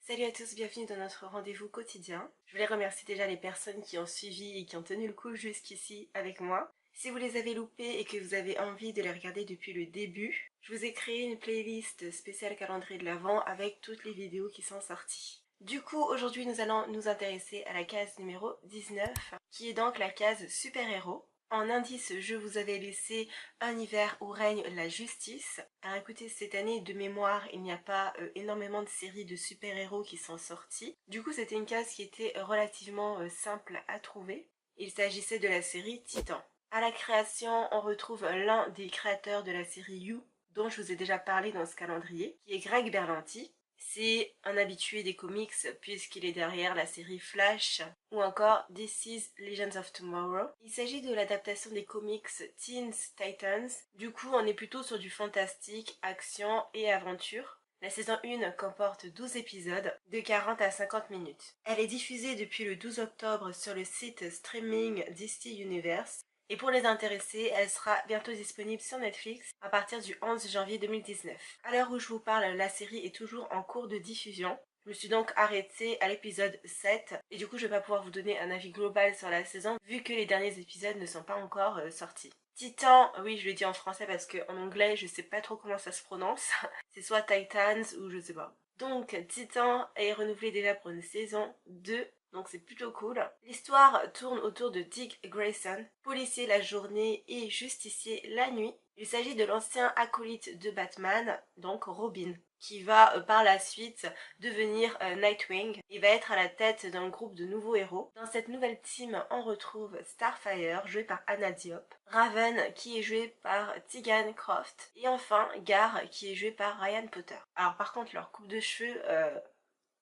Salut à tous, bienvenue dans notre rendez-vous quotidien. Je voulais remercier déjà les personnes qui ont suivi et qui ont tenu le coup jusqu'ici avec moi. Si vous les avez loupés et que vous avez envie de les regarder depuis le début, je vous ai créé une playlist spéciale calendrier de l'Avent avec toutes les vidéos qui sont sorties. Du coup, aujourd'hui nous allons nous intéresser à la case numéro 19, qui est donc la case super-héros. En indice, je vous avais laissé un hiver où règne la justice. Alors écoutez, cette année de mémoire, il n'y a pas énormément de séries de super-héros qui sont sorties. Du coup, c'était une case qui était relativement simple à trouver. Il s'agissait de la série Titan. À la création, on retrouve l'un des créateurs de la série You, dont je vous ai déjà parlé dans ce calendrier, qui est Greg Berlanti. C'est un habitué des comics puisqu'il est derrière la série Flash ou encore This is Legends of Tomorrow. Il s'agit de l'adaptation des comics Teen Titans. Du coup, on est plutôt sur du fantastique, action et aventure. La saison 1 comporte 12 épisodes de 40 à 50 minutes. Elle est diffusée depuis le 12 octobre sur le site streaming DC Universe. Et pour les intéressés, elle sera bientôt disponible sur Netflix à partir du 11 janvier 2019. À l'heure où je vous parle, la série est toujours en cours de diffusion. Je me suis donc arrêtée à l'épisode 7 et du coup je vais pas pouvoir vous donner un avis global sur la saison vu que les derniers épisodes ne sont pas encore sortis. Titan, oui je le dis en français parce qu'en anglais je sais pas trop comment ça se prononce. C'est soit Titans ou je sais pas. Donc Titan est renouvelé déjà pour une saison 2. Donc c'est plutôt cool. L'histoire tourne autour de Dick Grayson, policier la journée et justicier la nuit. Il s'agit de l'ancien acolyte de Batman, donc Robin, qui va par la suite devenir Nightwing. Il va être à la tête d'un groupe de nouveaux héros. Dans cette nouvelle team, on retrouve Starfire, joué par Anna Diop, Raven, qui est joué par Tegan Croft, et enfin Gar, qui est joué par Ryan Potter. Alors par contre, leur coupe de cheveux,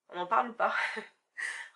on en parle ou pas?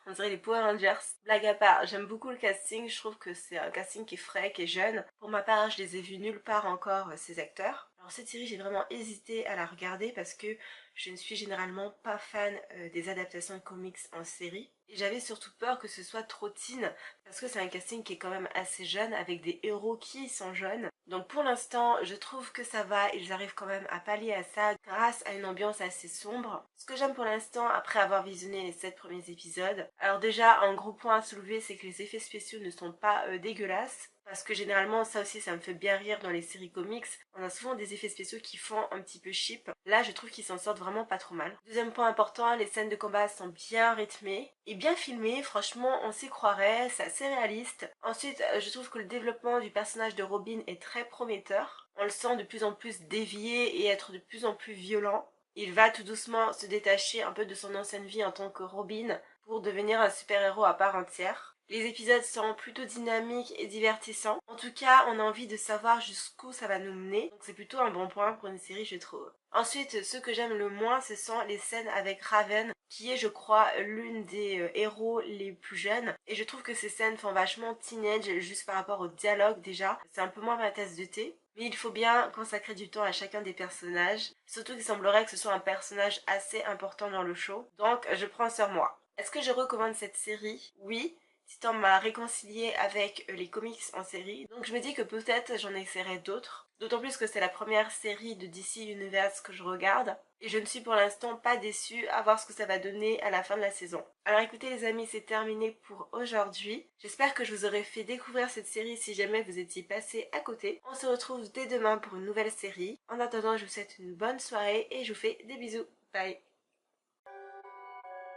On dirait les Power Rangers. Blague à part, j'aime beaucoup le casting, je trouve que c'est un casting qui est frais, qui est jeune. Pour ma part, je les ai vus nulle part encore, ces acteurs. Alors cette série, j'ai vraiment hésité à la regarder parce que je ne suis généralement pas fan des adaptations de comics en série. Et j'avais surtout peur que ce soit trop teen parce que c'est un casting qui est quand même assez jeune avec des héros qui sont jeunes. Donc pour l'instant, je trouve que ça va, ils arrivent quand même à pallier à ça grâce à une ambiance assez sombre. Ce que j'aime pour l'instant, après avoir visionné les 7 premiers épisodes, alors déjà, un gros point à soulever, c'est que les effets spéciaux ne sont pas dégueulasses. Parce que généralement, ça aussi, ça me fait bien rire dans les séries comics. On a souvent des effets spéciaux qui font un petit peu cheap. Là, je trouve qu'ils s'en sortent vraiment pas trop mal. Deuxième point important, les scènes de combat sont bien rythmées et bien filmées. Franchement, on s'y croirait, c'est assez réaliste. Ensuite, je trouve que le développement du personnage de Robin est très prometteur. On le sent de plus en plus dévié et être de plus en plus violent. Il va tout doucement se détacher un peu de son ancienne vie en tant que Robin pour devenir un super-héros à part entière. Les épisodes sont plutôt dynamiques et divertissants. En tout cas, on a envie de savoir jusqu'où ça va nous mener. Donc c'est plutôt un bon point pour une série, je trouve. Ensuite, ce que j'aime le moins, ce sont les scènes avec Raven, qui est, je crois, l'une des héros les plus jeunes. Et je trouve que ces scènes font vachement teenage, juste par rapport au dialogue déjà. C'est un peu moins ma tasse de thé. Mais il faut bien consacrer du temps à chacun des personnages. Surtout qu'il semblerait que ce soit un personnage assez important dans le show. Donc, je prends sur moi. Est-ce que je recommande cette série? Oui. Titan m'a réconcilié avec les comics en série, donc je me dis que peut-être j'en essaierai d'autres. D'autant plus que c'est la première série de DC Universe que je regarde, et je ne suis pour l'instant pas déçue à voir ce que ça va donner à la fin de la saison. Alors écoutez les amis, c'est terminé pour aujourd'hui. J'espère que je vous aurai fait découvrir cette série si jamais vous étiez passé à côté. On se retrouve dès demain pour une nouvelle série. En attendant, je vous souhaite une bonne soirée et je vous fais des bisous. Bye.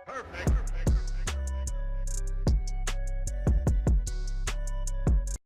Perfect.